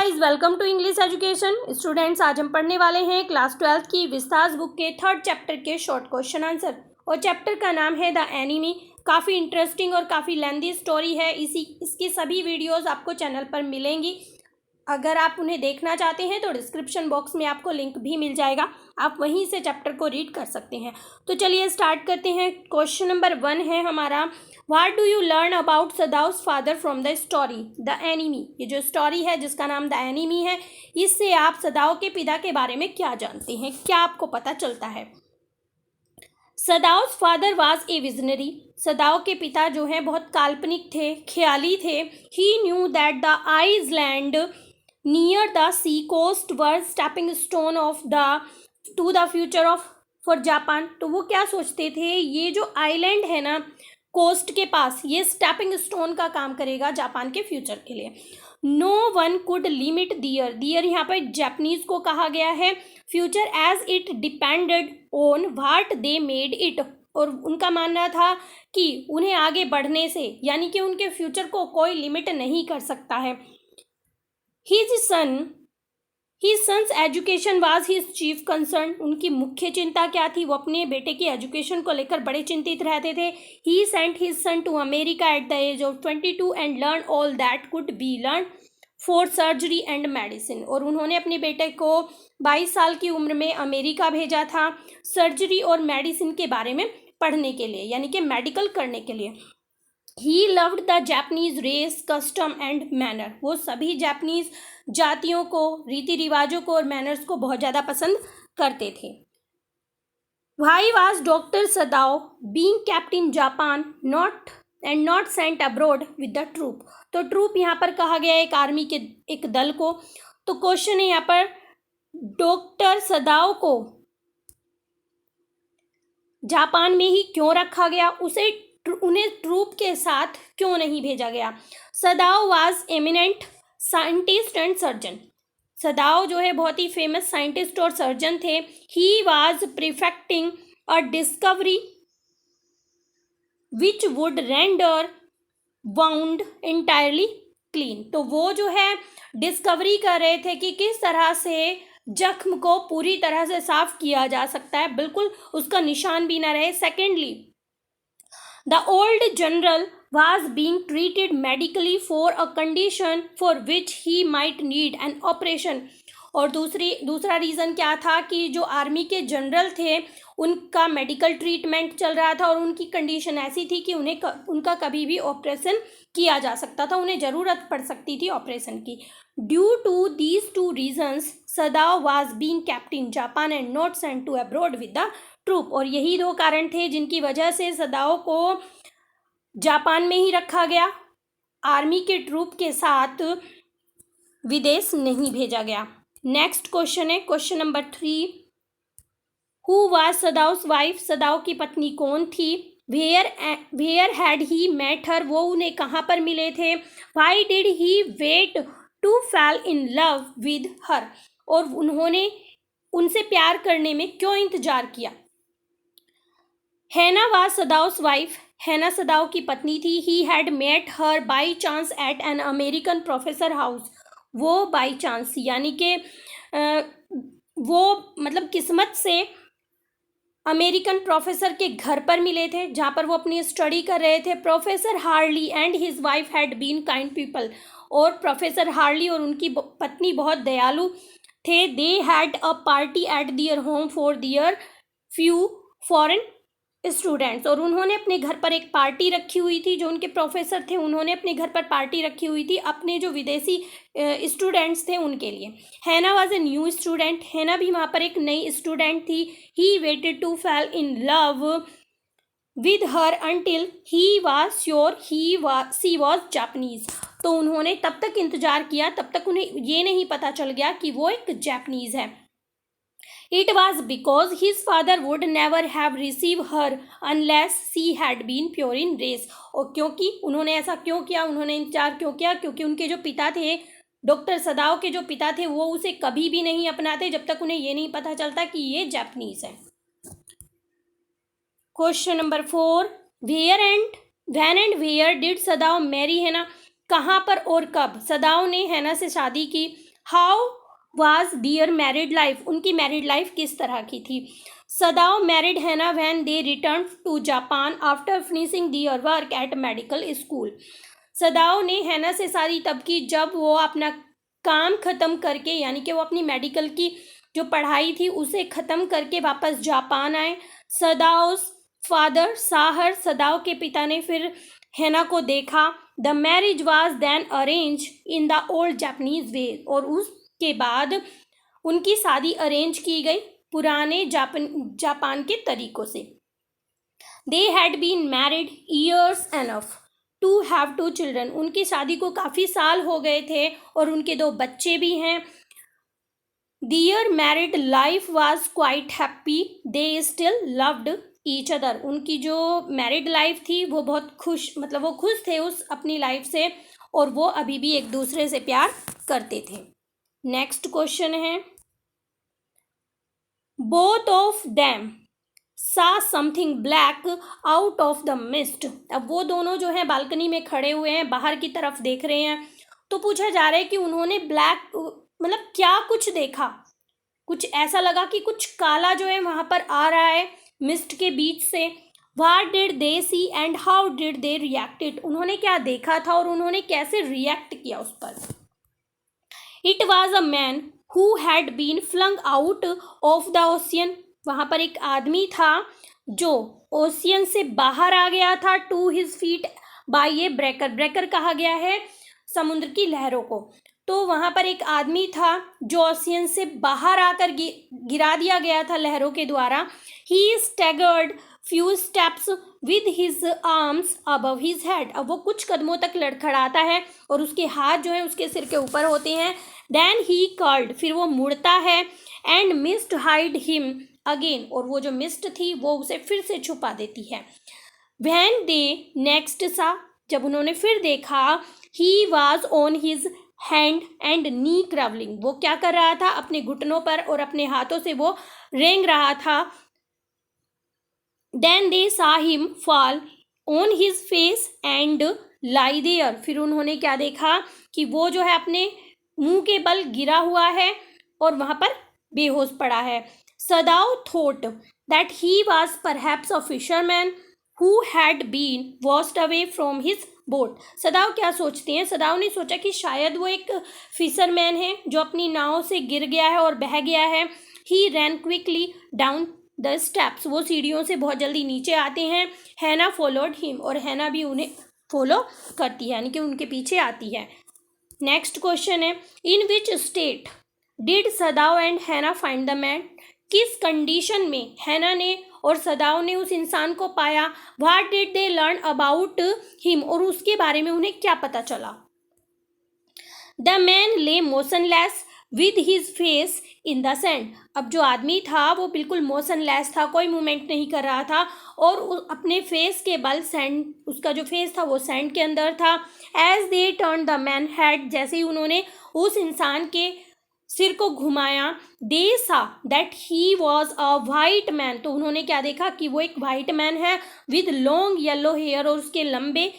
Guys, welcome to English education. Students, आज हम पढ़ने वाले हैं क्लास 12 की विस्तास बुक के 3rd चैप्टर के शॉर्ट क्वेश्चन आंसर। और चैप्टर का नाम है द एनिमी। काफ़ी इंटरेस्टिंग और काफ़ी लेंथी स्टोरी है। इसकी सभी वीडियोस आपको चैनल पर मिलेंगी। अगर आप उन्हें देखना चाहते हैं तो डिस्क्रिप्शन बॉक्स में आपको लिंक भी मिल जाएगा, आप वहीं से चैप्टर को रीड कर सकते हैं। तो चलिए स्टार्ट करते हैं। क्वेश्चन नंबर 1 है हमारा, what do you learn about Sadao's father from the story the enemy. ये जो स्टोरी है जिसका नाम द एनिमी है, इससे आप सदाओ के पिता के बारे में क्या जानते हैं, क्या आपको पता चलता है। Sadao's father was a visionary. Sadao के पिता जो हैं बहुत काल्पनिक थे, ख्याली थे। He knew that the island near the sea coast were stepping stone of the to the future of for Japan. तो वो क्या सोचते थे, ये जो आइलैंड है ना कोस्ट के पास, ये स्टेपिंग स्टोन का काम करेगा जापान के फ्यूचर के लिए। No one could limit their. Their यहाँ पर जापानीज को कहा गया है। Future as it depended on what they made it. और उनका मानना था कि उन्हें आगे बढ़ने से, यानी कि उनके फ्यूचर को कोई लिमिट नहीं कर सकता है। His son's education was his chief concern. उनकी मुख्य चिंता क्या थी, वो अपने बेटे की एजुकेशन को लेकर बड़े चिंतित रहते थे। He sent his son to America at the age of 22 and learned all that could be learned for surgery and medicine. और उन्होंने अपने बेटे को 22 साल की उम्र में अमेरिका भेजा था सर्जरी और मेडिसिन के बारे में पढ़ने के लिए, यानी कि मेडिकल करने के लिए। He loved the Japanese race, custom and manner. वो सभी जापानीज जातियों को, रीति रिवाजों को और मैनर्स को बहुत ज़्यादा पसंद करते थे। Why was Dr. Sadao being kept in Japan not sent abroad with the troop? तो ट्रूप यहाँ पर कहा गया एक आर्मी के एक दल को। तो क्वेश्चन है यहाँ पर, डॉक्टर सदाओ को जापान में ही क्यों रखा गया, उन्हें ट्रूप के साथ क्यों नहीं भेजा गया। Sadao was eminent scientist and surgeon. Sadao जो है बहुत ही फेमस साइंटिस्ट और सर्जन थे। He was perfecting a discovery which would render wound entirely clean. तो वो जो है डिस्कवरी कर रहे थे कि किस तरह से जख्म को पूरी तरह से साफ किया जा सकता है, बिल्कुल उसका निशान भी ना रहे। Secondly, the old general was being treated medically for a condition for which he might need an operation. और दूसरा रीज़न क्या था कि जो आर्मी के जनरल थे उनका मेडिकल ट्रीटमेंट चल रहा था और उनकी कंडीशन ऐसी थी कि उनका कभी भी ऑपरेशन किया जा सकता था, उन्हें ज़रूरत पड़ सकती थी ऑपरेशन की। Due to these two reasons Sadao was being kept in Japan and not sent to abroad with the troop. और यही दो कारण थे जिनकी वजह से सदाओ को जापान में ही रखा गया, आर्मी के ट्रूप के साथ विदेश नहीं भेजा गया। Next question is question number 3, who was Sadao's wife. Sadao की पत्नी कौन थी। Where had he met her. वो उन्हें कहाँ पर मिले थे। Why did he wait to fall in love with her. और उन्होंने उनसे प्यार करने में क्यों इंतजार किया। हैना वाज सदाउस वाइफ। हैना सदाओ की पत्नी थी। He had met her by chance at an American professor house. वो बाई चांस यानी कि वो मतलब किस्मत से अमेरिकन प्रोफेसर के घर पर मिले थे जहाँ पर वो अपनी स्टडी कर रहे थे। Professor Harley and his wife had been kind people. और प्रोफेसर हार्ली और उनकी पत्नी बहुत दयालु थे। They had a party at their home for their few foreign students. और उन्होंने अपने घर पर एक पार्टी रखी हुई थी, जो उनके प्रोफेसर थे उन्होंने अपने घर पर पार्टी रखी हुई थी अपने जो विदेशी स्टूडेंट्स थे उनके लिए। हैना वाज ए न्यू स्टूडेंट। हैना भी वहाँ पर एक नई स्टूडेंट थी। He waited to fall in love with her until he was sure she was Japanese. तो उन्होंने तब तक इंतजार किया, तब तक उन्हें ये नहीं पता चल गया कि वो एक जापानीज है। It was because his father would never have received her unless she had been pure in race. और क्योंकि उन्होंने ऐसा क्यों किया, उन्होंने इंतजार क्यों किया, क्योंकि उनके जो पिता थे, डॉक्टर सदाओ के जो पिता थे, वो उसे कभी भी नहीं अपनाते जब तक उन्हें ये नहीं पता चलता कि ये जापानीज है। Question number 4, when and where did Sadao marry Hana. कहाँ पर और कब सदाओ ने हैना से शादी की। How was their married life, उनकी मैरिड लाइफ किस तरह की थी. Sadao married Hana when they return to Japan after finishing their work at medical school. Sadao ने हैना से शादी तब की जब वो अपना काम ख़त्म करके, यानी कि वो अपनी मेडिकल की जो पढ़ाई थी उसे ख़त्म करके वापस जापान आए. सदाओ फादर साहर, सदाओ के पिता ने फिर हैना को देखा. The marriage was then arrange in the old Japanese way, और उसके बाद उनकी शादी अरेंज की गई पुराने जापान के तरीक़ों से. They had been married years enough to have 2 children, उनकी शादी को काफ़ी साल हो गए थे और उनके 2 बच्चे भी हैं. Their married life was quite happy, they still loved each other, उनकी जो मैरिड लाइफ थी वो बहुत खुश, मतलब वो खुश थे उस अपनी लाइफ से और वो अभी भी एक दूसरे से प्यार करते थे. नेक्स्ट क्वेश्चन है, बोथ ऑफ देम सा something black out of the mist. अब वो दोनों जो हैं बालकनी में खड़े हुए हैं, बाहर की तरफ देख रहे हैं, तो पूछा जा रहा है कि उन्होंने ब्लैक मतलब क्या कुछ देखा, कुछ ऐसा लगा कि कुछ काला जो है वहाँ पर आ रहा है मिस्ट के बीच से. What did they see and how did they reacted, उन्होंने क्या देखा था और उन्होंने कैसे रिएक्ट किया उस पर. It was a man who had been flung out of the ocean, वहाँ पर एक आदमी था जो ओशियन से बाहर आ गया था. To his feet by a breaker, breaker कहा गया है समुद्र की लहरों को. तो वहाँ पर एक आदमी था जो ओशियन से बाहर आकर गिरा दिया गया था लहरों के द्वारा. He staggered few steps with his arms above his head, अब वो कुछ कदमों तक लड़खड़ाता है और उसके हाथ जो है उसके सिर के ऊपर होते हैं. देन ही कर्ल्ड, फिर वो मुड़ता है. And mist hide him again, और वो जो मिस्ट थी वो उसे फिर से छुपा देती है. व्हेन दे नेक्स्ट सा, जब उन्होंने फिर देखा, he was on his hand and knee crawling, वो क्या कर रहा था, अपने घुटनों पर और अपने हाथों से वो रेंग रहा था. Then they saw him fall on his face and lie there, फिर उन्होंने क्या देखा कि वो जो है अपने मुंह के बल गिरा हुआ है और वहाँ पर बेहोश पड़ा है. Sadao thought that he was perhaps a fisherman who had been washed away from his boat. Sadao क्या सोचते हैं, सदाओ ने सोचा कि शायद वो एक फिशरमैन है जो अपनी नाव से गिर गया है और बह गया है. ही रैन क्विकली डाउन द स्टेप्स, वो सीढ़ियों से बहुत जल्दी नीचे आते हैं. हैना फॉलोड हिम, और हैना भी उन्हें फॉलो करती है, यानी कि उनके पीछे आती है. Next question is, in which state did Sadao and Hana find the man, किस कंडीशन में हैना ने और सदाओ ने उस इंसान को पाया. What did they learn about him, और उसके बारे में उन्हें क्या पता चला. द मैन ले motionless with his face in the sand, अब जो आदमी था वो बिल्कुल मोशनलेस था, कोई मूवमेंट नहीं कर रहा था और अपने फेस के बल सैंड, उसका जो फेस था वो सैंड के अंदर था. As they turn the man head, जैसे ही उन्होंने उस इंसान के सिर को घुमाया, दे सा that he was a white man, तो उन्होंने क्या देखा कि वो एक वाइट मैन है विद लॉन्ग येलो हेयर, और उसके लंबे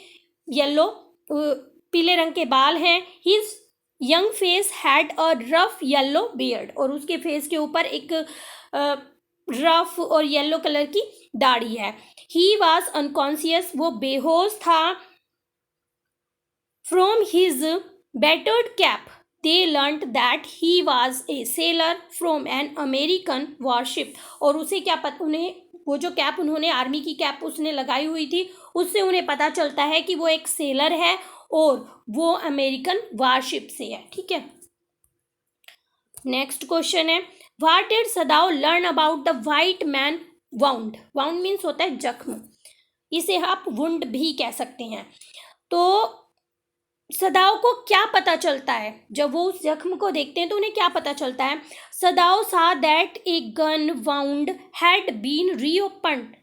येलो पीले रंग के बाल हैं. His young face had a rough yellow beard, और उसके फेस के ऊपर एक रफ और येलो कलर की दाढ़ी है. ही वॉज अनकॉन्शियस, वो बेहोश था. From his battered cap they learned that he was a seller from an American worship, और उसे क्या पता, उन्हें वो जो कैप उन्होंने आर्मी की कैप उसने लगाई हुई थी उससे उन्हें पता चलता है कि वो एक सेलर है और वो अमेरिकन वारशिप से है. ठीक है. Next question is, what did Sadao learn about the white man wound, wound means होता है जख्म, इसे आप वुंड भी कह सकते हैं. तो सदाओ को क्या पता चलता है, जब वो उस जख्म को देखते हैं तो उन्हें क्या पता चलता है. Sadao saw that a gun wound had been reopened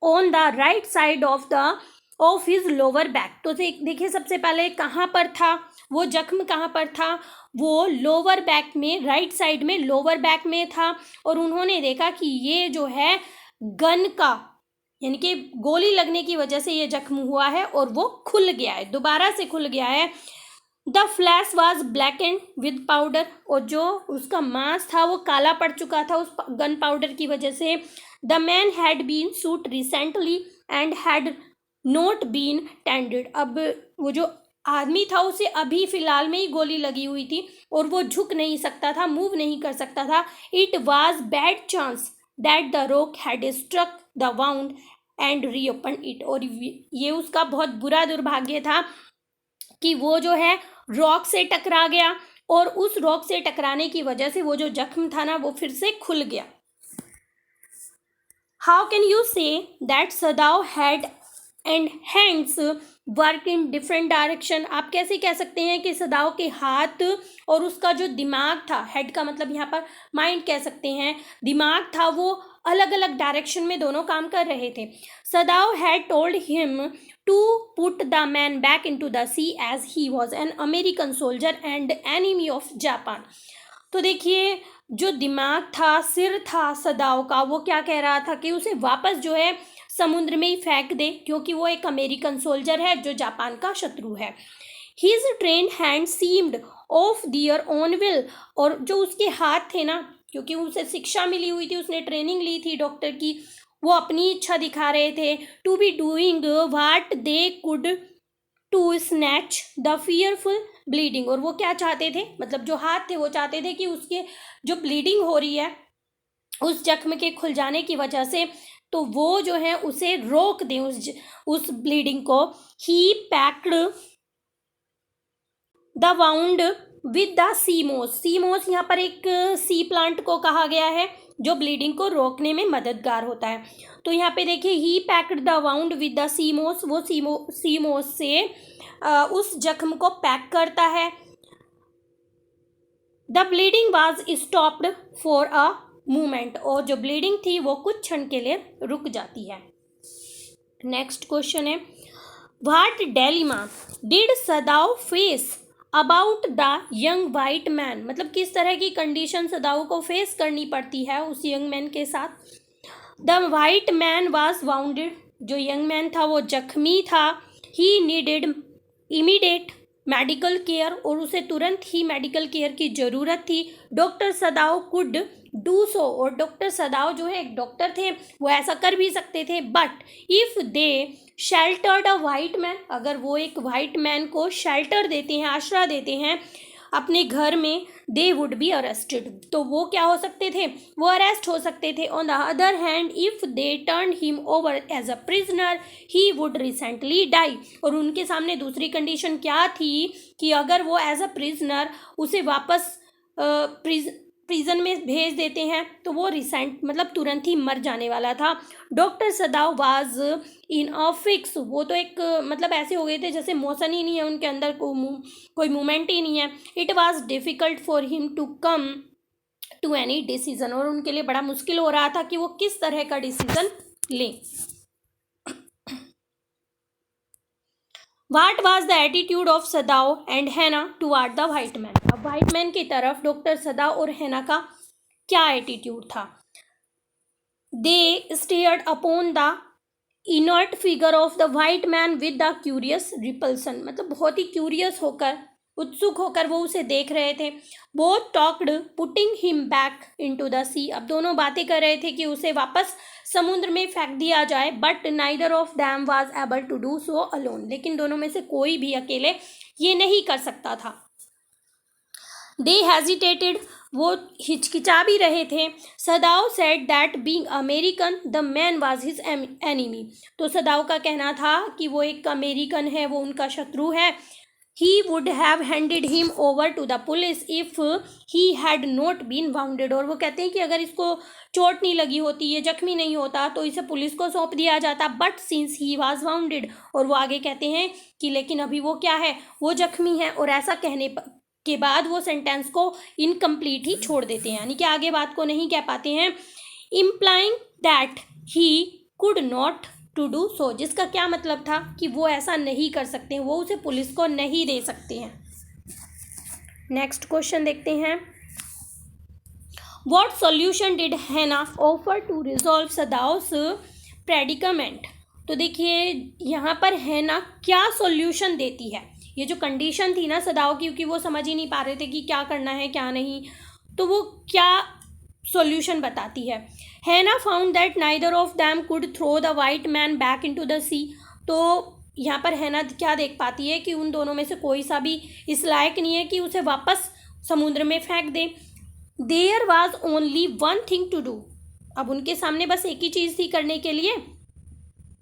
on the right side of his lower back. तो देखिए सबसे पहले कहाँ पर था वो जख्म, कहाँ पर था, वो लोअर बैक में, राइट साइड में लोअर बैक में था. और उन्होंने देखा कि ये जो है गन का, यानी कि गोली लगने की वजह से ये जख्म हुआ है और वो खुल गया है, दोबारा से खुल गया है. The flesh was blackened with powder, और जो उसका मांस था वो काला पड़ चुका था उस गन पाउडर की वजह से. The man had been shoot recently and had not been tended. अब वो जो आदमी था उसे अभी फिलहाल में ही गोली लगी हुई थी और वो झुक नहीं सकता था, मूव नहीं कर सकता था. It was bad chance that the rock had struck the wound and reopen it. और ये उसका बहुत बुरा दुर्भाग्य था कि वो जो है रॉक से टकरा गया और उस रॉक से टकराने की वजह से वो जो जख्म था ना वो फिर से खुल गया. How can you say that सदाव had and hands work in different direction. आप कैसे कह सकते हैं कि सदाव के हाथ और उसका जो दिमाग था, हेड का मतलब यहाँ पर माइंड कह सकते हैं, दिमाग था, वो अलग अलग डायरेक्शन में दोनों काम कर रहे थे. Sadao had told him to put the man back into the sea as he was an American soldier and enemy of Japan. तो देखिए जो दिमाग था, सिर था सदाव का, वो क्या कह रहा था कि उसे वापस जो है समुद्र में ही फेंक दे क्योंकि वो एक अमेरिकन सोल्जर है जो जापान का शत्रु है. His train hand seemed of their own will. और जो उसके हाथ थे ना, क्योंकि उसे शिक्षा मिली हुई थी, उसने ट्रेनिंग ली थी डॉक्टर की, वो अपनी इच्छा दिखा रहे थे. To be doing what they could to snatch the fearful bleeding. और वो क्या चाहते थे, मतलब जो हाथ थे वो चाहते थे कि उसके जो ब्लीडिंग हो रही है उस जख्म के खुल जाने की वजह से, तो वो जो है उसे रोक दें उस ब्लीडिंग को. He packed the wound with the sea moss. Sea moss यहाँ पर एक सी प्लांट को कहा गया है जो ब्लीडिंग को रोकने में मददगार होता है. तो यहाँ पे देखिए he packed the wound with the sea moss, वो सीमोस से उस जख्म को पैक करता है. The bleeding was stopped for a movement. और जो ब्लीडिंग थी वो कुछ क्षण के लिए रुक जाती है. Next question is what dilemma did सदाव face about the young white man. मतलब किस तरह की कंडीशन सदाव को फेस करनी पड़ती है उस यंग मैन के साथ. The white man was bounded. जो यंग मैन था वो जख्मी था. He needed immediate medical care. और उसे तुरंत ही मेडिकल केयर की ज़रूरत थी. Doctor सदाव could do so. और डॉक्टर सदाव जो है एक डॉक्टर थे, वो ऐसा कर भी सकते थे. But if they sheltered a white man, अगर वो एक वाइट मैन को शेल्टर देते हैं, आश्रय देते हैं अपने घर में, दे वुड बी अरेस्टेड. तो वो क्या हो सकते थे, वो अरेस्ट हो सकते थे. On the other hand if they turn him over as a prisoner he would recently die. और उनके सामने दूसरी कंडीशन क्या थी कि अगर वो एज अ प्रिजनर उसे वापस प्रिजन में भेज देते हैं तो वो रिसेंट मतलब तुरंत ही मर जाने वाला था. Doctor सदाव was in a fix. वो तो एक मतलब ऐसे हो गए थे जैसे मोशन ही नहीं है उनके अंदर, कोई मूवमेंट ही नहीं है. It was difficult for him to come to any decision. और उनके लिए बड़ा मुश्किल हो रहा था कि वो किस तरह का डिसीजन लें. What was the attitude of सदाव and हैना टुवार्ड द वाइट मैन. अब वाइट मैन की तरफ डॉक्टर सदाव और हैना का क्या एटीट्यूड था. They stared upon the inert figure of the white man with the curious repulsion. मतलब बहुत ही क्यूरियस होकर, उत्सुक होकर वो उसे देख रहे थे. Both talked putting him back into the sea. अब दोनों बातें कर रहे थे कि उसे वापस समुद्र में फेंक दिया जाए. But neither of them was able to do so alone. लेकिन दोनों में से कोई भी अकेले ये नहीं कर सकता था. दे हेजिटेटेड. वो हिचकिचा भी रहे थे. सदाव said that being American the man was his enemy. तो सदाव का कहना था कि वो एक अमेरिकन है, वो उनका शत्रु है. He would have handed him over to the police if he had not been wounded. और वो कहते हैं कि अगर इसको चोट नहीं लगी होती, ये जख्मी नहीं होता, तो इसे पुलिस को सौंप दिया जाता. But since he was wounded. और वो आगे कहते हैं कि लेकिन अभी वो क्या है, वो जख्मी है. और ऐसा कहने के बाद वो सेंटेंस को इनकम्प्लीट ही छोड़ देते हैं, यानी कि आगे बात को नहीं कह पाते हैं. Implying that he could not to do so. जिसका क्या मतलब था कि वो ऐसा नहीं कर सकते हैं, वो उसे पुलिस को नहीं दे सकते हैं. नेक्स्ट क्वेश्चन देखते हैं. व्हाट सॉल्यूशन डिड हैना ऑफर टू रिजॉल्व सदाव्स प्रेडिकामेंट. तो देखिए यहाँ पर हैना क्या सॉल्यूशन देती है. ये जो कंडीशन थी ना सदाओ की, क्योंकि वो समझ ही नहीं पा रहे थे कि क्या करना है क्या नहीं, तो वो क्या सॉल्यूशन बताती है। Hana found that neither of them could throw the white man back into the sea. तो यहाँ पर हैना क्या देख पाती है कि उन दोनों में से कोई सा भी इस लायक नहीं है कि उसे वापस समुद्र में फेंक दे। There was only one thing to do. अब उनके सामने बस एक ही चीज़ थी करने के लिए।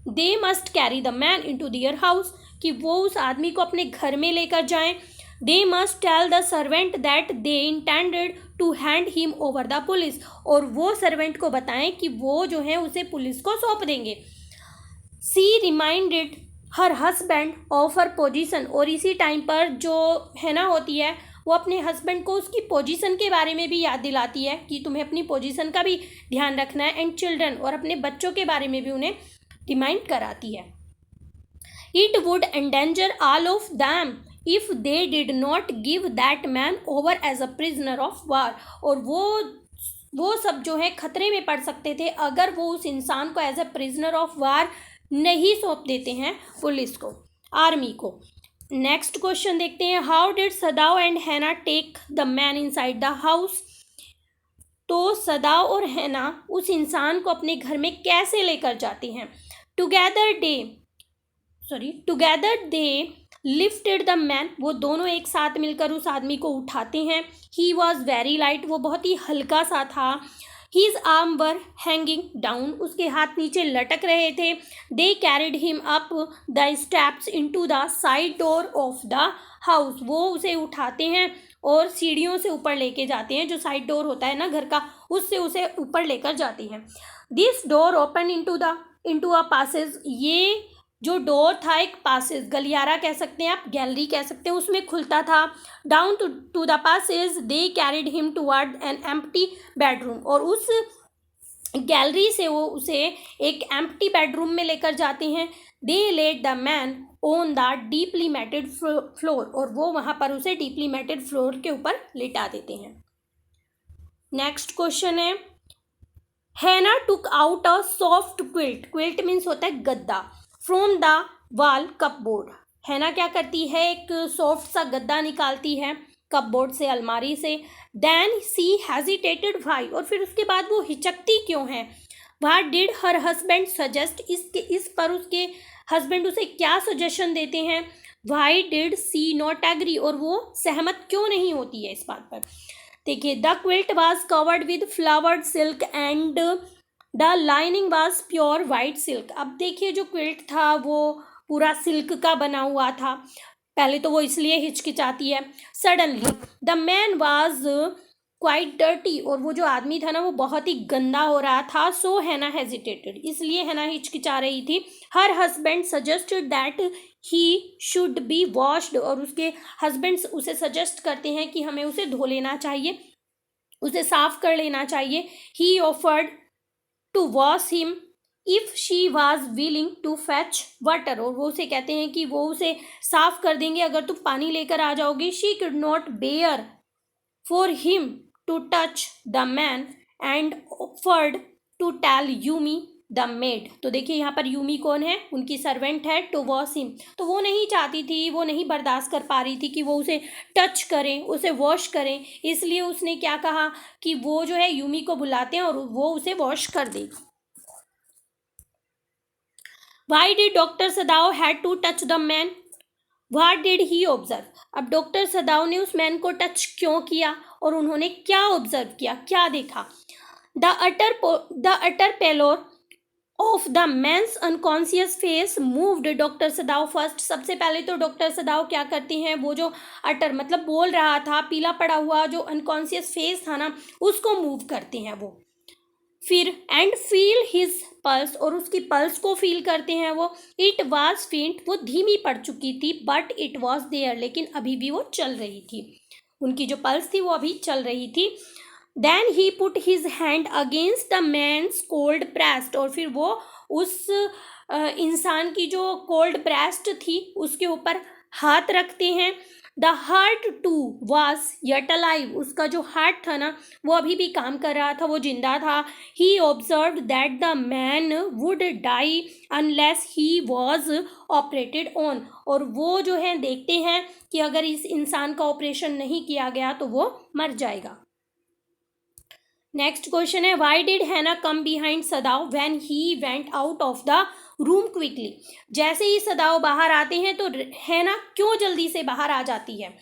They must carry the man into their house, कि वो उस आदमी को अपने घर में लेकर जाएं। They must tell the servant that they intended to hand him over the police, और वो सर्वेंट को बताएं कि वो जो है उसे पुलिस को सौंप देंगे। She reminded her husband of her position, और इसी टाइम पर जो है ना होती है वो अपने हस्बैंड को उसकी पोजीशन के बारे में भी याद दिलाती है कि तुम्हें अपनी पोजीशन का भी ध्यान रखना है। एंड चिल्ड्रन, और अपने बच्चों के बारे में भी उन्हें रिमाइंड कराती है। It would endanger all of them if they did not give that man over as a prisoner of war, और वो सब जो है खतरे में पड़ सकते थे अगर वो उस इंसान को as a prisoner of war नहीं सौंप देते हैं पुलिस को, आर्मी को। नेक्स्ट क्वेश्चन देखते हैं, how did Sadao and Hana take the man inside the house. तो सदाओ और हैना उस इंसान को अपने घर में कैसे लेकर जाती हैं। Together they lifted the man, वो दोनों एक साथ मिलकर उस आदमी को उठाते हैं। ही वॉज वेरी लाइट, वो बहुत ही हल्का सा था। His arm were hanging down, उसके हाथ नीचे लटक रहे थे। They carried him up the steps into the side door of the house, वो उसे उठाते हैं और सीढ़ियों से ऊपर लेके जाते हैं, जो साइड डोर होता है ना घर का, उससे उसे ऊपर लेकर जाती हैं। This door open into a passage, ये जो डोर था एक पासेज, गलियारा कह सकते हैं आप, गैलरी कह सकते हैं, उसमें खुलता था। Down to the passage they carried him toward an empty bedroom, और उस गैलरी से वो उसे एक एम्प्टी बेडरूम में लेकर जाते हैं। They laid the man on the deeply matted floor, और वो वहाँ पर उसे डीपली मैटेड फ्लोर के ऊपर लिटा देते हैं। नेक्स्ट क्वेश्चन है, हैना took out a soft quilt, quilt means होता है गद्दा, फ्रॉम द वॉल कपबोर्ड। हैना क्या करती है, एक सॉफ्ट सा गद्दा निकालती है कपबोर्ड से, अलमारी से। देन सी हेजिटेटेड व्हाई, और फिर उसके बाद वो हिचकती क्यों है। What did her husband suggest, इस पर उसके हस्बैंड उसे क्या सजेशन देते हैं। Why did she not agree, और वो सहमत क्यों नहीं होती है इस बात पर। देखिए, the quilt was covered with flowered silk and the lining was pure white silk. अब देखिए, जो क्विल्ट था वो पूरा सिल्क का बना हुआ था। पहले तो वो इसलिए हिचकिचाती है। Suddenly the man was quite dirty, और वो जो आदमी था ना वो बहुत ही गंदा हो रहा था। सो हैना हेजिटेटेड, इसलिए हैना हिचकिचा रही थी। Her husband suggested that he should be washed, और उसके हस्बैंड उसे सजेस्ट करते हैं कि हमें उसे धो लेना चाहिए, उसे साफ कर लेना चाहिए। He offered to wash him if she was willing to fetch water, और वो उसे कहते हैं कि वो उसे साफ कर देंगे अगर तुम पानी लेकर आ जाओगी। She could not bear for him to touch the man and offered to tell Yumi the maid. तो देखिए यहाँ पर यूमी कौन है, उनकी सर्वेंट है, टू वॉश हिम। तो वो नहीं चाहती थी, वो नहीं बर्दाश्त कर पा रही थी कि वो उसे टच करें, उसे वॉश करें, इसलिए उसने क्या कहा कि वो जो है यूमी को बुलाते हैं और वो उसे वॉश कर देगी। Why did Dr. Sadao had to touch the man? What did he observe? अब डॉक्टर सदाओ ने उस मैन को टच क्यों किया और उन्होंने क्या ऑब्जर्व किया, क्या देखा। The utter pallor of the man's unconscious face moved doctor Sadao first. सबसे पहले तो डॉक्टर सदाओ क्या करती हैं, वो जो अटर मतलब बोल रहा था, पीला पड़ा हुआ जो अनकॉन्शियस फेस था ना, उसको मूव करते हैं वो। फिर एंड फील हिज पल्स, और उसकी पल्स को फील करते हैं वो। इट वॉज फेंट, वो धीमी पड़ चुकी थी, बट इट वॉज देयर, लेकिन अभी भी वो चल रही थी, उनकी जो पल्स थी वो अभी चल रही थी। Then he put his hand against the man's cold breast, और फिर वो उस इंसान की जो कोल्ड ब्रेस्ट थी उसके ऊपर हाथ रखते हैं। The heart too was yet alive, उसका जो हार्ट था ना वो अभी भी काम कर रहा था, वो जिंदा था. He observed that the man would die unless he was operated on, और वो जो है देखते हैं कि अगर इस इंसान का ऑपरेशन नहीं किया गया तो वो मर जाएगा. Next question is, why did Hana come behind Sadao when he went out of the room quickly. जैसे ही सदाव बाहर आते हैं तो हैना क्यों जल्दी से बाहर आ जाती है.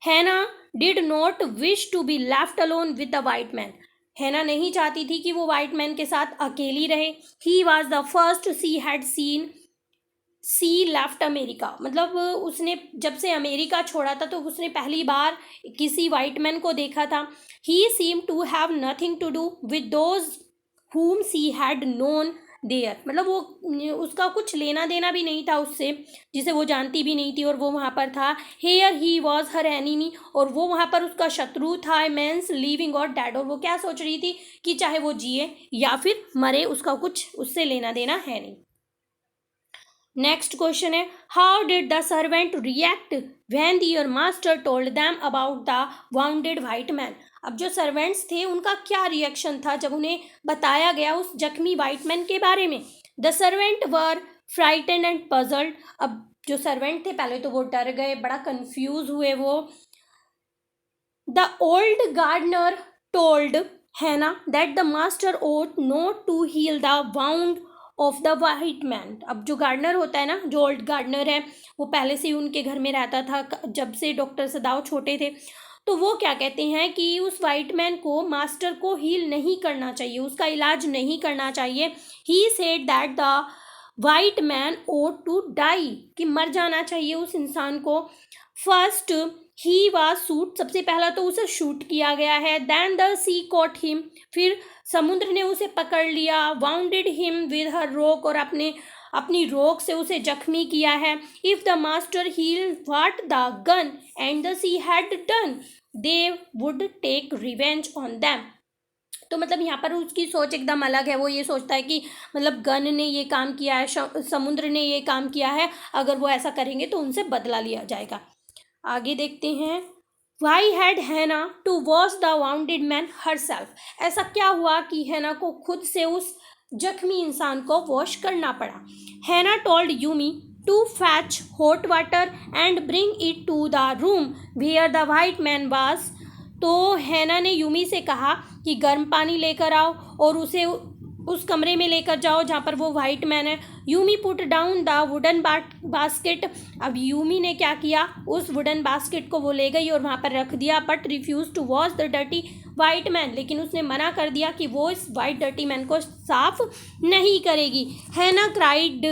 Hana did not wish to be left alone with the white man. Hana नहीं चाहती थी कि वो वाइट मैन के साथ अकेली रहे. He was the first she had seen she left America, मतलब उसने जब से अमेरिका छोड़ा था तो उसने पहली बार किसी वाइट मैन को देखा था. He seem to have nothing to do with those whom she had known there, मतलब वो उसका कुछ लेना देना भी नहीं था उससे जिसे वो जानती भी नहीं थी और वो वहाँ पर था. Here he was her enemy, और वो वहाँ पर उसका शत्रु था. मीन्स लिविंग और डेड, और वो क्या सोच रही थी कि चाहे वो जिए या फिर मरे उसका कुछ उससे लेना देना है नहीं. नेक्स्ट क्वेश्चन है, how did the servant react when their master told them about the wounded white man. अब जो सर्वेंट्स थे उनका क्या रिएक्शन था जब उन्हें बताया गया उस जख्मी वाइट मैन के बारे में. The servant were frightened and puzzled. अब जो सर्वेंट थे पहले तो वो डर गए, बड़ा कंफ्यूज हुए वो. The old gardener told Hana that the master ought not to heal the wound of the white man. अब जो गार्डनर होता है ना, जो ओल्ड गार्डनर है, वो पहले से ही उनके घर में रहता था जब से डॉक्टर सदाव छोटे थे. तो वो क्या कहते हैं कि उस वाइट मैन को, मास्टर को हील नहीं करना चाहिए, उसका इलाज नहीं करना चाहिए. He said that the white man ought to die, कि मर जाना चाहिए उस इंसान को. फर्स्ट ही वाज शूट, सबसे पहला तो उसे शूट किया गया है. Then the sea caught him, फिर समुद्र ने उसे पकड़ लिया. वाउंडेड हिम विद हर रोक, और अपनी रोक से उसे जख्मी किया है. If the master heal what the gun and the sea had done, they would take revenge on them. तो मतलब यहाँ पर उसकी सोच एकदम अलग है. वो ये सोचता है कि मतलब गन ने ये काम किया है, समुद्र ने ये काम किया है, अगर वो ऐसा करेंगे तो उनसे बदला लिया जाएगा. आगे देखते हैं, why had Hana to wash the wounded man herself. ऐसा क्या हुआ कि हैना को खुद से उस जख्मी इंसान को वॉश करना पड़ा. Hana told Yumi to fetch hot water and bring it to the room where the white man was. तो हैना ने यूमी से कहा कि गर्म पानी लेकर आओ और उसे उस कमरे में लेकर जाओ जहाँ पर वो वाइट मैन है. Yumi put down the wooden basket. अब यूमी ने क्या किया, उस वुडन बास्केट को वो ले गई और वहाँ पर रख दिया. But refuse to wash the dirty white man, लेकिन उसने मना कर दिया कि वो इस वाइट डर्टी मैन को साफ नहीं करेगी. हैना क्राइड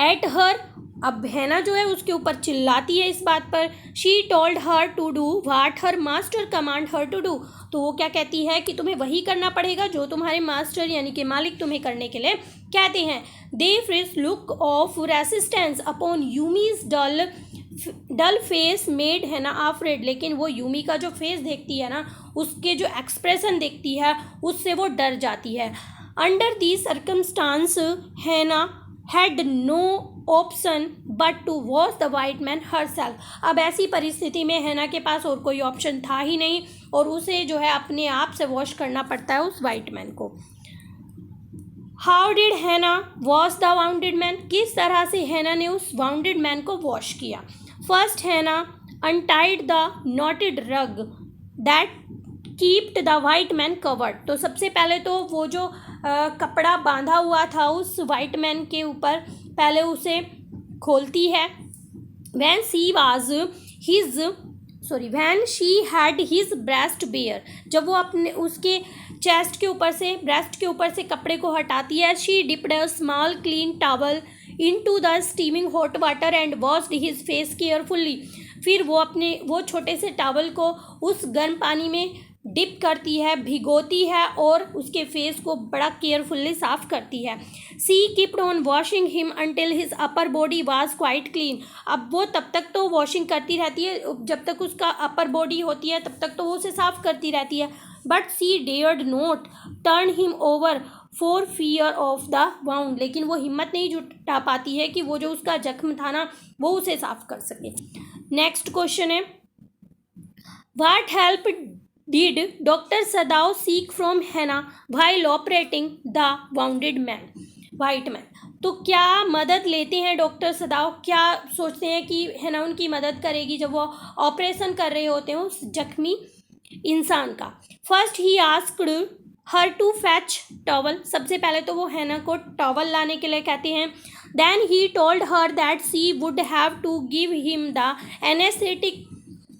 एट हर. अब हैना जो है उसके ऊपर चिल्लाती है इस बात पर. She told her to do what her master command her to do. तो वो क्या कहती है कि तुम्हें वही करना पड़ेगा जो तुम्हारे मास्टर यानी कि मालिक तुम्हें करने के लिए कहते हैं. They frigid look of resistance upon Yumi's dull face made Hana afraid. लेकिन वो यूमी का जो फेस देखती है ना, उसके जो एक्सप्रेशन देखती है उससे वो डर जाती है. Under the circumstance Hana had no option but to wash the white man herself. अब ऐसी परिस्थिति में हैना के पास और कोई ऑप्शन था ही नहीं और उसे जो है अपने आप से वॉश करना पड़ता है उस वाइट मैन को. हाउ डिड हैना वॉश द वाउंडेड मैन. किस तरह से हैना ने उस वाउंडेड मैन को वॉश किया. फर्स्ट हैना अनटाइड द नॉटेड रग that keeped the white man covered. तो सबसे पहले तो वो जो कपड़ा बांधा हुआ था उस वाइट मैन के ऊपर, पहले उसे खोलती है. When she had his breast bare. जब वो अपने उसके चेस्ट के ऊपर से, ब्रेस्ट के ऊपर से कपड़े को हटाती है. She dipped a small clean towel into the steaming hot water and washed his face carefully. फिर वो छोटे से टॉवल को उस गर्म पानी में डिप करती है, भिगोती है और उसके फेस को बड़ा केयरफुल्ली साफ करती है. She kept on washing him until his upper body was quite clean. अब वो तब तक तो वॉशिंग करती रहती है, जब तक उसका अपर बॉडी होती है तब तक तो वो उसे साफ करती रहती है. But she dared not turn him over for fear of the wound. लेकिन वो हिम्मत नहीं जुटा पाती है कि वो जो उसका जख्म था ना वो उसे साफ कर सके. Next question is, what help did doctor Sadao seek from Hana while operating the wounded man white man. तो क्या मदद लेते हैं डॉक्टर सदाव, क्या सोचते हैं कि हैना उनकी मदद करेगी जब वो ऑपरेशन कर रहे होते हैं उस जख्मी इंसान का। First he asked her to fetch towel, सबसे पहले तो वो हैना को टॉवल लाने के लिए कहते हैं। Then he told her that she would have to give him the anaesthetic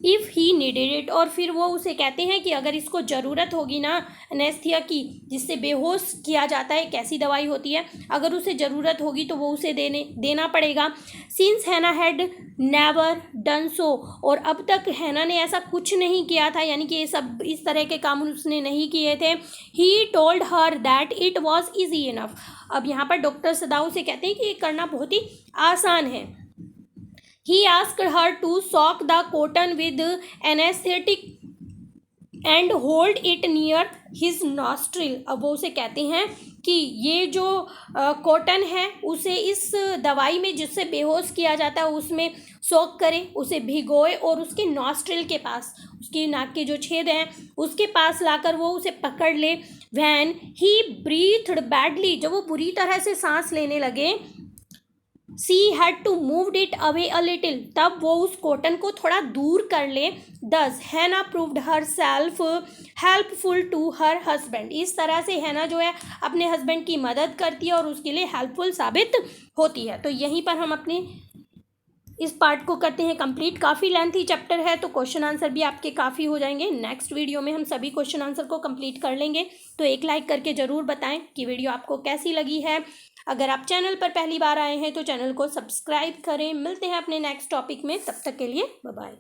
if he needed it, और फिर वो उसे कहते हैं कि अगर इसको ज़रूरत होगी ना एनेस्थीसिया की, जिससे बेहोश किया जाता है, कैसी दवाई होती है, अगर उसे ज़रूरत होगी तो वो उसे देना पड़ेगा। सिंस हैना हैड नेवर डन सो, और अब तक हैना ने ऐसा कुछ नहीं किया था, यानी कि ये सब इस तरह के काम उसने नहीं किए थे। ही told her that it was easy enough, अब यहाँ पर डॉक्टर सदाऊ से कहते हैं कि ये करना बहुत ही आसान है। He asked her to soak the cotton with anesthetic and hold it near his nostril, अब वो उसे कहते हैं कि ये जो कॉटन है उसे इस दवाई में जिससे बेहोश किया जाता है उसमें सोक करे, उसे भिगोए और उसके नॉस्ट्रिल के पास, उसकी नाक के जो छेद हैं उसके पास लाकर वो उसे पकड़ ले। वैन ही ब्रीथड बैडली, जब वो बुरी तरह से सांस लेने लगे, she had to move it away a little, तब वो उस कॉटन को थोड़ा दूर कर ले। Thus Hana proved herself helpful to her husband, इस तरह से हैना जो है अपने हस्बैंड की मदद करती है और उसके लिए हेल्पफुल साबित होती है। तो यहीं पर हम अपने इस पार्ट को करते हैं कंप्लीट। काफ़ी लेंथी चैप्टर है तो क्वेश्चन आंसर भी आपके काफ़ी हो जाएंगे। नेक्स्ट वीडियो में हम सभी क्वेश्चन आंसर को कंप्लीट कर लेंगे, तो एक लाइक करके ज़रूर बताएं कि वीडियो आपको कैसी लगी है। अगर आप चैनल पर पहली बार आए हैं तो चैनल को सब्सक्राइब करें। मिलते हैं अपने नेक्स्ट टॉपिक में, तब तक के लिए बाय बाय।